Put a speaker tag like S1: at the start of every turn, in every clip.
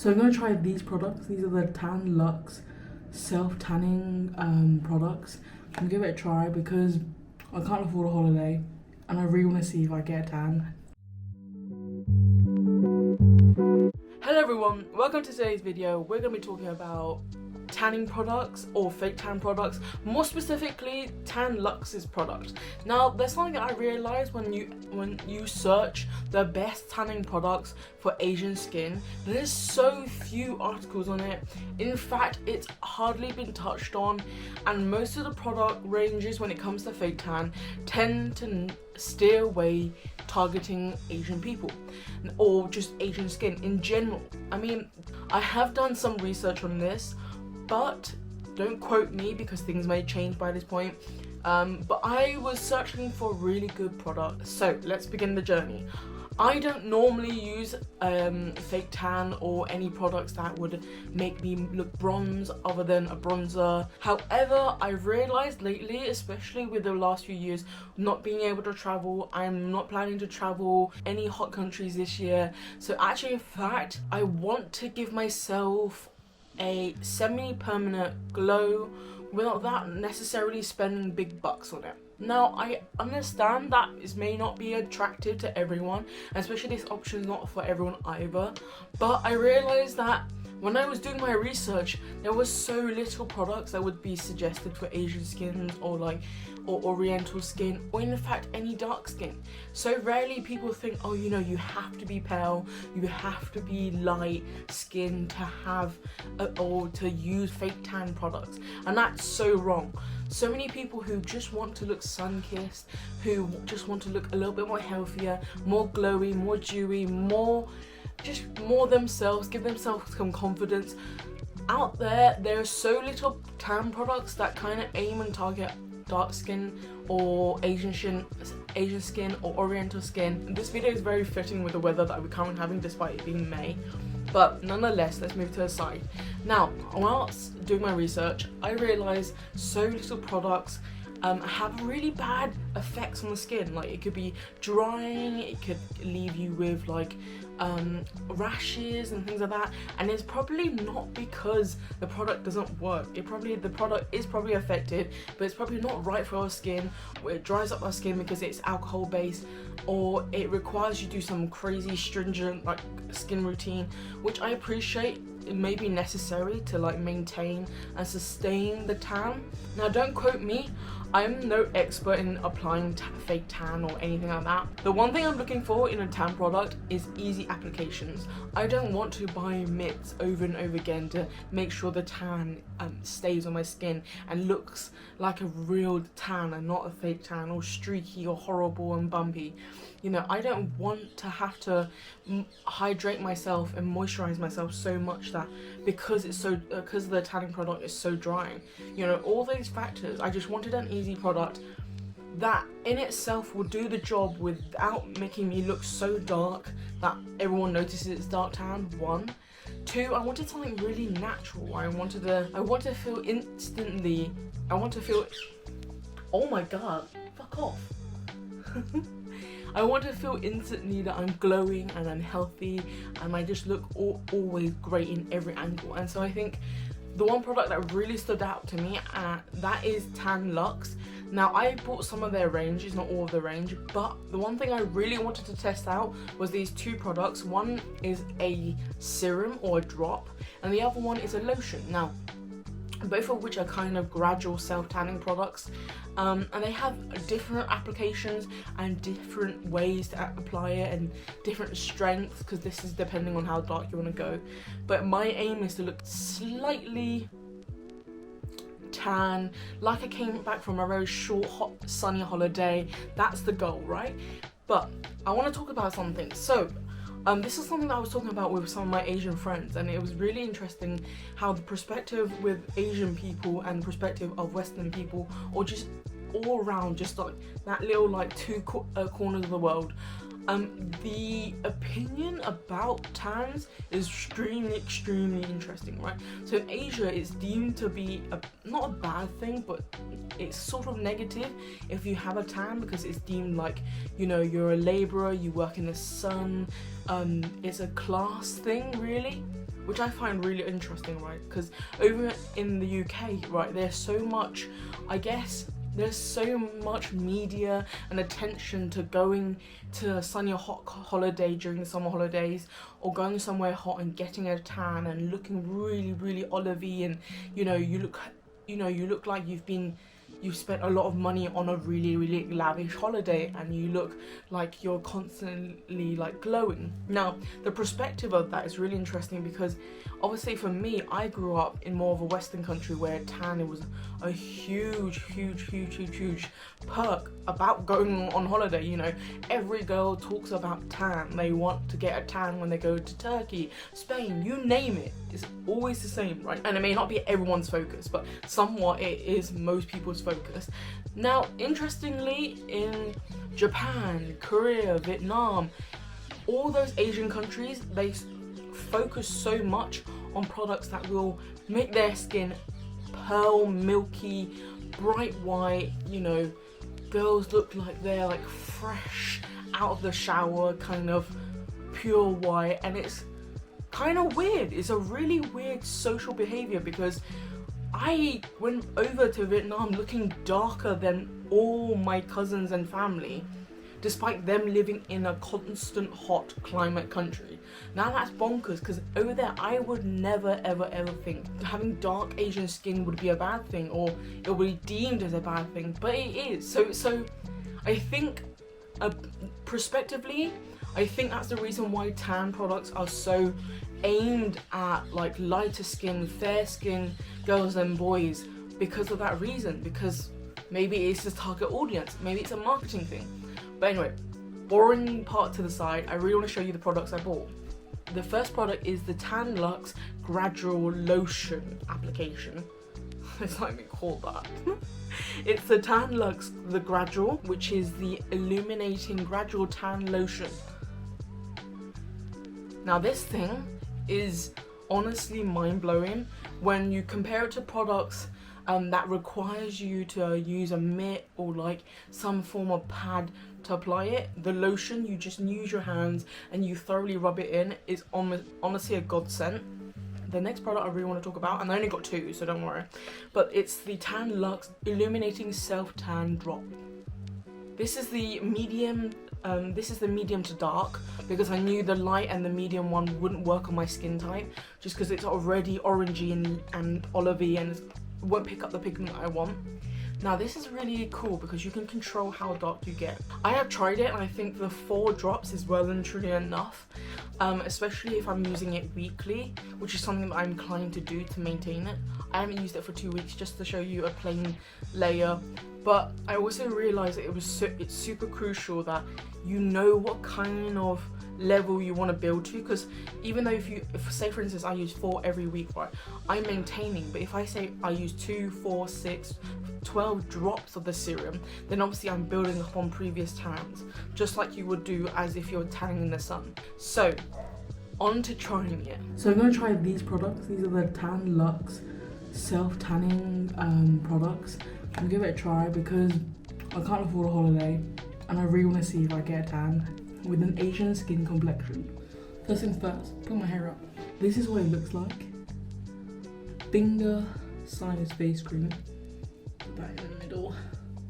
S1: So I'm going to try these products. These are the Tan Luxe self-tanning products. I'm going to give it a try because I can't afford a holiday and I really want to see if I get a tan. Hello everyone, welcome to today's video. We're going to be talking about tanning products or fake tan products, more specifically Tan Luxe's product. Now there's something that I realized when you search the best tanning products for Asian skin, there's so few articles on it. In fact, it's hardly been touched on, and most of the product ranges when it comes to fake tan tend to steer away targeting Asian people or just Asian skin in general. I mean, I have done some research on this, but don't quote me because things may change by this point. But I was searching for a really good product. So let's begin the journey. I don't normally use fake tan or any products that would make me look bronze other than a bronzer. However, I've realized lately, especially with the last few years, not being able to travel, I'm not planning to travel any hot countries this year. So actually, in fact, I want to give myself a semi-permanent glow without that necessarily spending big bucks on it. Now, I understand that this may not be attractive to everyone, especially this option is not for everyone either, but I realized that when I was doing my research, there was so little products that would be suggested for Asian skins or Oriental skin, or in fact any dark skin. So rarely people think, oh, you know, you have to be pale, you have to be light skin to have or to use fake tan products, and that's so wrong. So many people who just want to look sun-kissed, who just want to look a little bit more healthier, more glowy, more dewy, more themselves, give themselves some confidence. Out there are so little tan products that kind of aim and target dark skin or Asian skin or Oriental skin. This video is very fitting with the weather that we're currently having despite it being May. But nonetheless, let's move to the side. Now, whilst doing my research, I realised so little products have really bad effects on the skin. Like, it could be drying, it could leave you with like rashes and things like that, and it's probably not because the product doesn't work. The product is probably effective, but it's probably not right for our skin, or it dries up our skin because it's alcohol based, or it requires you to do some crazy stringent like skin routine, which I appreciate. It may be necessary to like maintain and sustain the tan. Now, don't quote me, I'm no expert in applying fake tan or anything like that. The one thing I'm looking for in a tan product is easy applications. I don't want to buy mitts over and over again to make sure the tan stays on my skin and looks like a real tan and not a fake tan, or streaky or horrible and bumpy. You know, I don't want to have to hydrate myself and moisturize myself so much that because the tanning product is so drying. You know, all these factors. I just wanted an easy product that in itself will do the job without making me look so dark that everyone notices it's dark tan. 1. 2, I wanted something really natural. I want to feel instantly. Oh my god, fuck off. I want to feel instantly that I'm glowing and I'm healthy and I just look always great in every angle. And so I think the one product that really stood out to me, that is Tan Luxe. Now, I bought some of their range, it's not all of the range, but the one thing I really wanted to test out was these two products. One is a serum or a drop, and the other one is a lotion. Now, both of which are kind of gradual self-tanning products, and they have different applications and different ways to apply it and different strengths, because this is depending on how dark you want to go. But my aim is to look slightly tan, like I came back from a very short, hot, sunny holiday. That's the goal, right? But I want to talk about something. So this is something that I was talking about with some of my Asian friends, and it was really interesting how the perspective with Asian people and the perspective of Western people, or just all around, just like that little like two corners of the world, the opinion about tans is extremely interesting, right? So in Asia, it's deemed to be not a bad thing, but it's sort of negative if you have a tan, because it's deemed like, you know, you're a laborer, you work in the sun, it's a class thing really. which I find really interesting, right? Because over in the UK, right, there's so much, I guess, there's so much media and attention to going to a sunny or hot holiday during the summer holidays, or going somewhere hot and getting a tan and looking really, really olivey, and you look like you've spent a lot of money on a really, really lavish holiday, and you look like you're constantly like glowing. Now, the perspective of that is really interesting, because obviously for me, I grew up in more of a Western country where tan was a huge perk about going on holiday. You know, every girl talks about tan. They want to get a tan when they go to Turkey, Spain, you name it. It's always the same, right? And it may not be everyone's focus, but somewhat it is most people's focus. Now, interestingly, in Japan, Korea, Vietnam, all those Asian countries, they focus so much on products that will make their skin pearl, milky, bright white. You know, girls look like they're like fresh out of the shower, kind of pure white, and it's kind of weird. It's a really weird social behavior, because I went over to Vietnam looking darker than all my cousins and family, despite them living in a constant hot climate country. Now that's bonkers, because over there I would never ever think having dark Asian skin would be a bad thing, or it would be deemed as a bad thing, but it is. So I think prospectively, I think that's the reason why tan products are so aimed at like lighter skin, fair skin girls and boys, because of that reason, because maybe it's the target audience, maybe it's a marketing thing. But anyway, boring part to the side, I really want to show you the products I bought. The first product is the Tan Luxe Gradual Lotion application. It's like we call that. It's the Tan Luxe the Gradual, which is the illuminating gradual tan lotion. Now this thing is honestly mind-blowing when you compare it to products that requires you to use a mitt or like some form of pad to apply it. The lotion, you just use your hands and you thoroughly rub it in, is honestly a godsend. The next product I really want to talk about, and I only got two, so don't worry, but it's the Tan Luxe Illuminating Self Tan Drop. This is the medium to dark, because I knew the light and the medium one wouldn't work on my skin type, just because it's already orangey and olivey and it won't pick up the pigment I want. Now this is really cool because you can control how dark you get. I have tried it and I think the 4 drops is well and truly enough, especially if I'm using it weekly, which is something that I'm inclined to do to maintain it. I haven't used it for 2 weeks just to show you a plain layer, but I also realised that it's super crucial that you know what kind of level you want to build to, because even though if say for instance I use 4 every week, right, I'm maintaining, but if I say I use 2, 4, 6, 12 drops of the serum, then obviously I'm building up on previous tans, just like you would do as if you're tanning in the sun. So on to trying it. So I'm going to try these products. These are the Tan Luxe self-tanning products. I'll give it a try because I can't afford a holiday and I really want to see if I get a tan with an Asian skin complexion. First things first, put my hair up. This is what it looks like. Finger size face cream. Put that in the middle,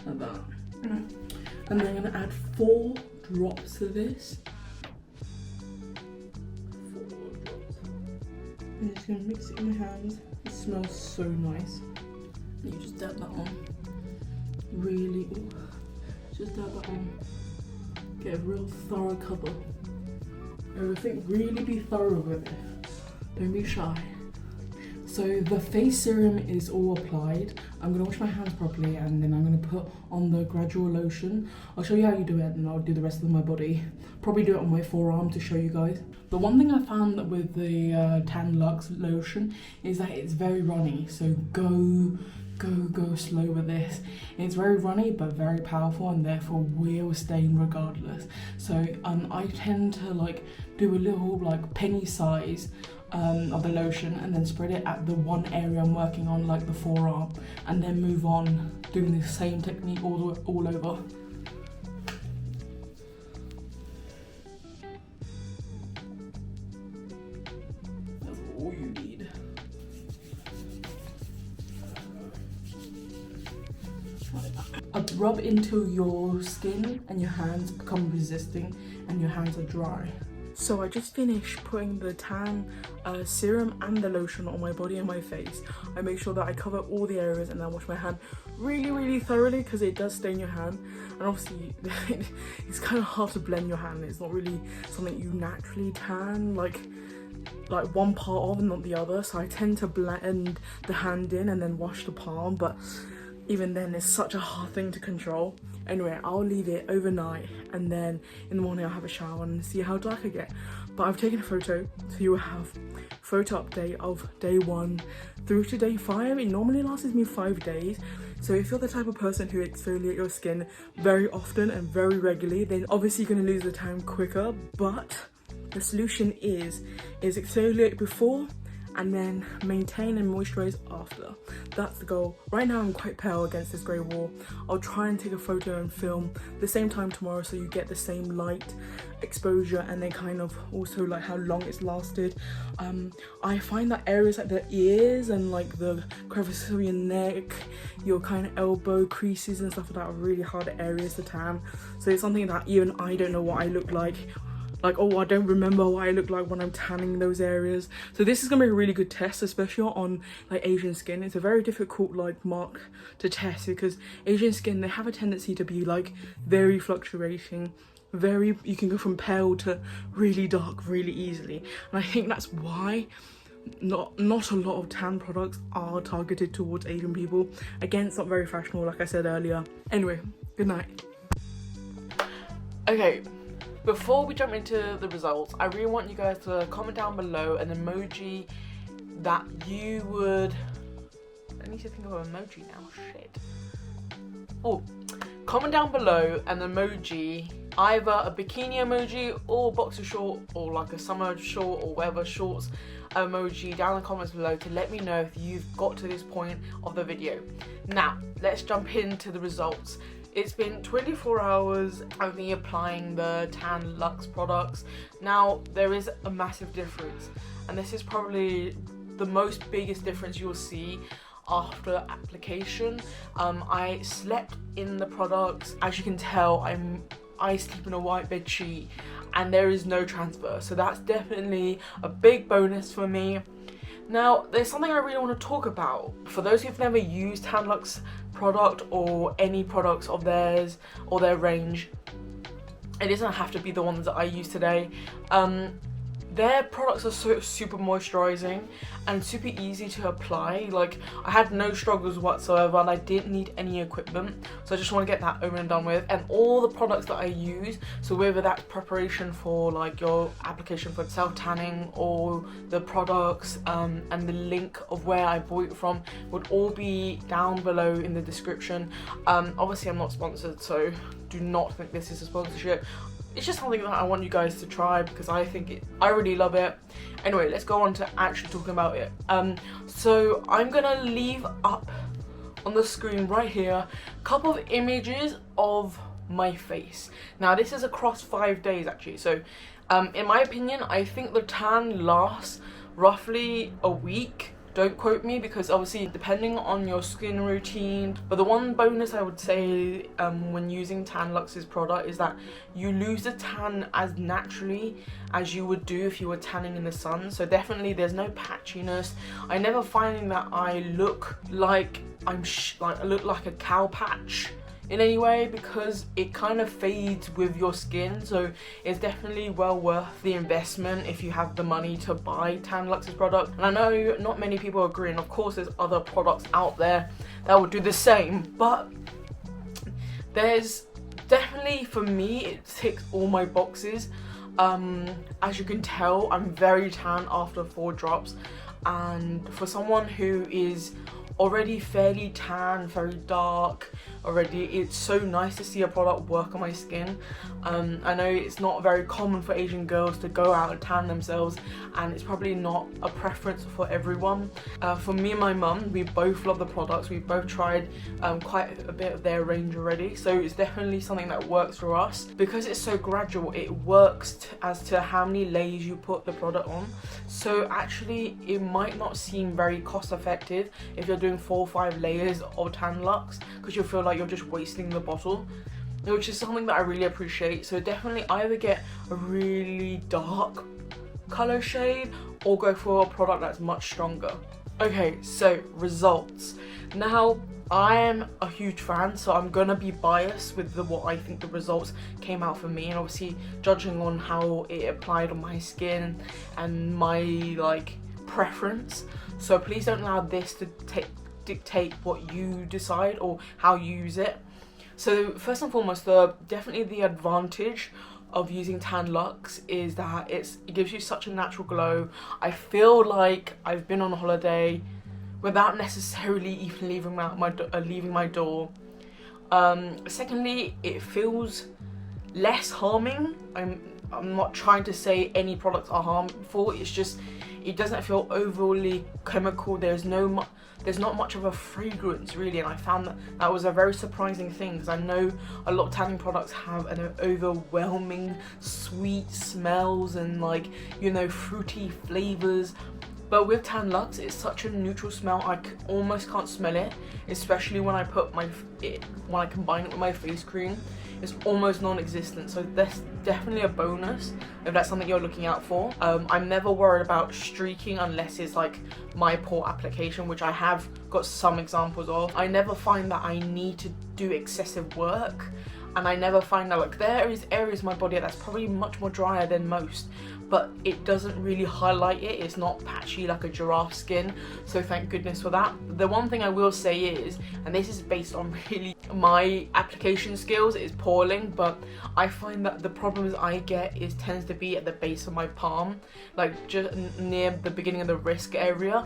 S1: like that. And then I'm gonna add 4 drops to this. 4 drops. I'm just gonna mix it in my hands. It smells so nice. And you just dab that on. Really, just dab that on. Get a real thorough cover. Everything, really be thorough with it. Don't be shy. So the face serum is all applied. I'm gonna wash my hands properly and then I'm gonna put on the gradual lotion. I'll show you how you do it and I'll do the rest of my body. Probably do it on my forearm to show you guys. The one thing I found with the Tan Luxe lotion is that it's very runny. So go slow with this. It's very runny but very powerful and therefore will stain regardless. So I tend to like do a little like penny size of the lotion and then spread it at the one area I'm working on, like the forearm, and then move on doing the same technique all over. rub into your skin and your hands become resisting and your hands are dry. So I just finished putting the tan serum and the lotion on my body and my face. I make sure that I cover all the areas and then wash my hand really thoroughly because it does stain your hand. And obviously it's kind of hard to blend your hand. It's not really something you naturally tan like one part of and not the other. So I tend to blend the hand in and then wash the palm, but even then it's such a hard thing to control. Anyway, I'll leave it overnight and then in the morning I'll have a shower and see how dark I get. But I've taken a photo, so you will have photo update of day 1 through to day 5. It normally lasts me 5 days. So if you're the type of person who exfoliate your skin very often and very regularly, then obviously you're going to lose the tan quicker. But the solution is exfoliate before and then maintain and moisturize after. That's the goal. Right now I'm quite pale against this grey wall. I'll try and take a photo and film the same time tomorrow so you get the same light exposure and then kind of also like how long it's lasted. I find that areas like the ears and like the crevices of your neck, your kind of elbow creases and stuff like that are really hard areas to tan. So it's something that even I don't know what I look like, oh, I don't remember what I look like when I'm tanning those areas. So this is gonna be a really good test, especially on like Asian skin. It's a very difficult like mark to test because Asian skin, they have a tendency to be like very fluctuating, you can go from pale to really dark really easily. And I think that's why not a lot of tan products are targeted towards Asian people. Again, it's not very fashionable like I said earlier. Anyway, good night. Okay, before we jump into the results, I really want you guys to comment down below an emoji that you would... I need to think of an emoji now, shit. Oh, comment down below an emoji, either a bikini emoji or boxer short or like a summer short or whatever shorts emoji down in the comments below to let me know if you've got to this point of the video. Now, let's jump into the results. It's been 24 hours of me applying the Tan Luxe products. Now, there is a massive difference, and this is probably the biggest difference you'll see after application. I slept in the products. As you can tell, I sleep in a white bed sheet, and there is no transfer. So that's definitely a big bonus for me. Now, there's something I really want to talk about. For those who've never used Tan Luxe product or any products of theirs or their range, it doesn't have to be the ones that I use today. Their products are so super moisturizing and super easy to apply. Like, I had no struggles whatsoever and I didn't need any equipment. So I just want to get that over and done with. And all the products that I use, so whether that's preparation for like your application for self-tanning or the products and the link of where I bought it from would all be down below in the description. Obviously I'm not sponsored, so do not think this is a sponsorship. It's just something that I want you guys to try because I really love it. Anyway, let's go on to actually talking about it. So I'm gonna leave up on the screen right here a couple of images of my face. Now this is across 5 days actually. So in my opinion, I think the tan lasts roughly a week. Don't quote me because obviously depending on your skin routine. But the one bonus I would say when using Tan Luxe's product is that you lose the tan as naturally as you would do if you were tanning in the sun. So definitely there's no patchiness. I never find that I look like I look like a cow patch in any way because it kind of fades with your skin. So it's definitely well worth the investment if you have the money to buy Tan Luxe's product. And I know not many people agree, and of course there's other products out there that would do the same, but there's definitely, for me, it ticks all my boxes. As you can tell, I'm very tan after 4 drops, and for someone who is already fairly tan, very dark already, it's so nice to see a product work on my skin. I know it's not very common for Asian girls to go out and tan themselves, and it's probably not a preference for everyone. For me and my mum, we both love the products. We've both tried quite a bit of their range already, so it's definitely something that works for us. Because it's so gradual, it works as to how many layers you put the product on. So actually it might not seem very cost effective if you're doing doing 4 or 5 layers of Tan Luxe because you'll feel like you're just wasting the bottle, which is something that I really appreciate. So definitely either get a really dark color shade or go for a product that's much stronger. Okay, so results. Now, I am a huge fan, so I'm gonna be biased with what I think the results came out for me, and obviously judging on how it applied on my skin and my like preference. So please don't allow this to dictate what you decide or how you use it. So first and foremost, definitely the advantage of using Tan Luxe is that it gives you such a natural glow. I feel like I've been on a holiday without necessarily even leaving my door. Secondly, it feels less harming. I'm not trying to say any products are harmful. It's just it doesn't feel overly chemical. There's not much of a fragrance really, and I found that was a very surprising thing, because I know a lot of tanning products have an overwhelming sweet smells and like, you know, fruity flavors. But with Tan Luxe, it's such a neutral smell. I almost can't smell it, especially when I combine it with my face cream. It's almost non-existent, so that's definitely a bonus if that's something you're looking out for. I'm never worried about streaking unless it's like my pore application, which I have got some examples of. I never find that I need to do excessive work, and I never find that, like, there is areas of my body that's probably much more drier than most, but it doesn't really highlight it. It's not patchy like a giraffe skin, so thank goodness for that. The one thing I will say is, and this is based on really my application skills, is poring, but I find that the problems I get tends to be at the base of my palm, like just near the beginning of the wrist area.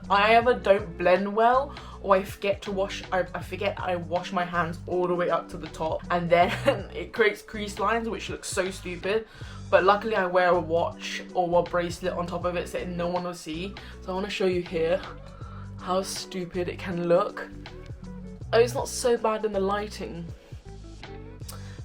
S1: I either don't blend well, or I forget to wash. I forget I wash my hands all the way up to the top, and then it creates crease lines, which looks so stupid. But luckily I wear a watch or a bracelet on top of it so that no one will see. So I want to show you here how stupid it can look. Oh, it's not so bad in the lighting,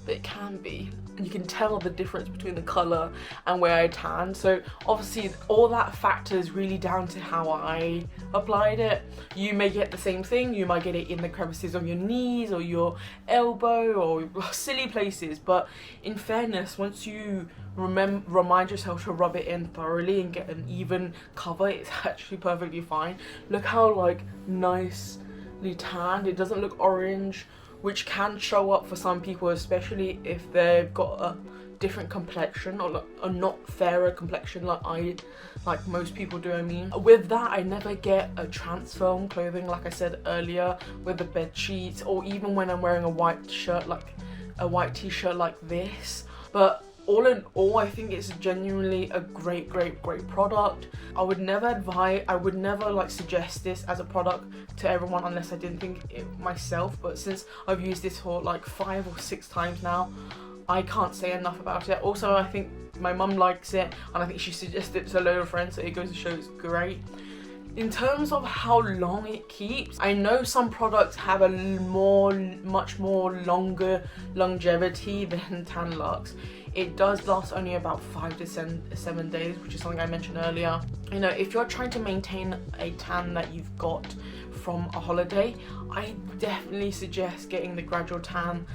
S1: but it can be. You can tell the difference between the colour and where I tan. So obviously all that factors really down to how I applied it. You may get the same thing. You might get it in the crevices of your knees or your elbow or silly places. But in fairness, once you remind yourself to rub it in thoroughly and get an even cover, it's actually perfectly fine. Look how like nicely tanned. It doesn't look orange, which can show up for some people, especially if they've got a different complexion or like a not fairer complexion like most people do. I mean, with that, I never get a transfer on clothing, like I said earlier, with the bed sheets, or even when I'm wearing a white shirt, like a white t-shirt like this. But all in all, I think it's genuinely a great product. I would never like suggest this as a product to everyone unless I didn't think it myself, but since I've used this for like 5 or 6 times now, I can't say enough about it. Also, I think my mum likes it, and I think she suggested it to a load of friends, so it goes to show it's great. In terms of how long it keeps, I know some products have a much more longer longevity than Tan Luxe. It does last only about 5 to 7 days, which is something I mentioned earlier. You know, if you're trying to maintain a tan that you've got from a holiday, I definitely suggest getting the gradual tan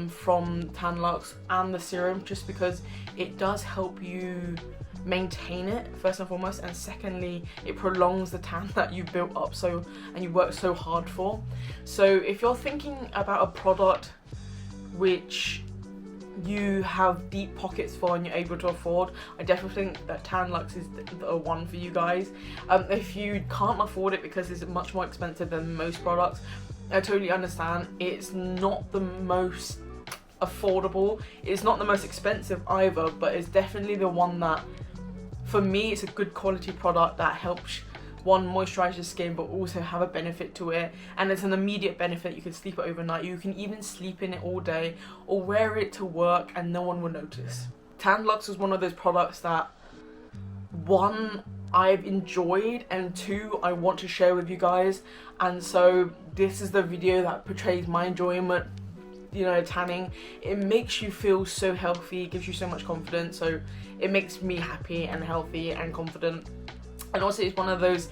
S1: from Tan Luxe and the serum, just because it does help you maintain it first and foremost, and secondly, it prolongs the tan that you've built up and you worked so hard for. So if you're thinking about a product which you have deep pockets for and you're able to afford, I definitely think that Tan Luxe is the one for you guys. If you can't afford it because it's much more expensive than most products, I totally understand. It's not the most affordable, it's not the most expensive either, but it's definitely the one that, for me, it's a good quality product that helps moisturize your skin but also have a benefit to it, and it's an immediate benefit. You can sleep it overnight, you can even sleep in it all day or wear it to work and no one will notice. Tan Luxe is one of those products that, 1, I've enjoyed, and 2, I want to share with you guys, and so this is the video that portrays my enjoyment, you know, tanning. It makes you feel so healthy, it gives you so much confidence, so it makes me happy and healthy and confident. And also it's one of those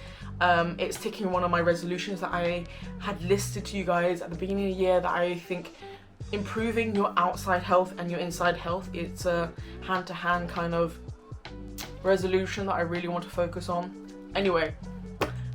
S1: It's ticking one of my resolutions that I had listed to you guys at the beginning of the year, that I think improving your outside health and your inside health, it's a hand-to-hand kind of resolution that I really want to focus on. Anyway,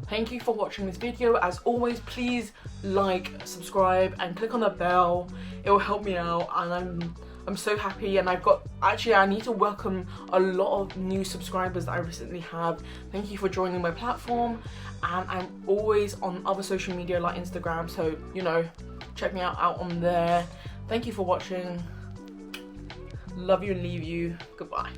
S1: thank you for watching this video. As always, please like, subscribe and click on the bell. It will help me out, and I'm so happy. And I need to welcome a lot of new subscribers that I recently have. Thank you for joining my platform, and I'm always on other social media like Instagram, so you know, check me out on there. Thank you for watching. Love you and leave you. Goodbye.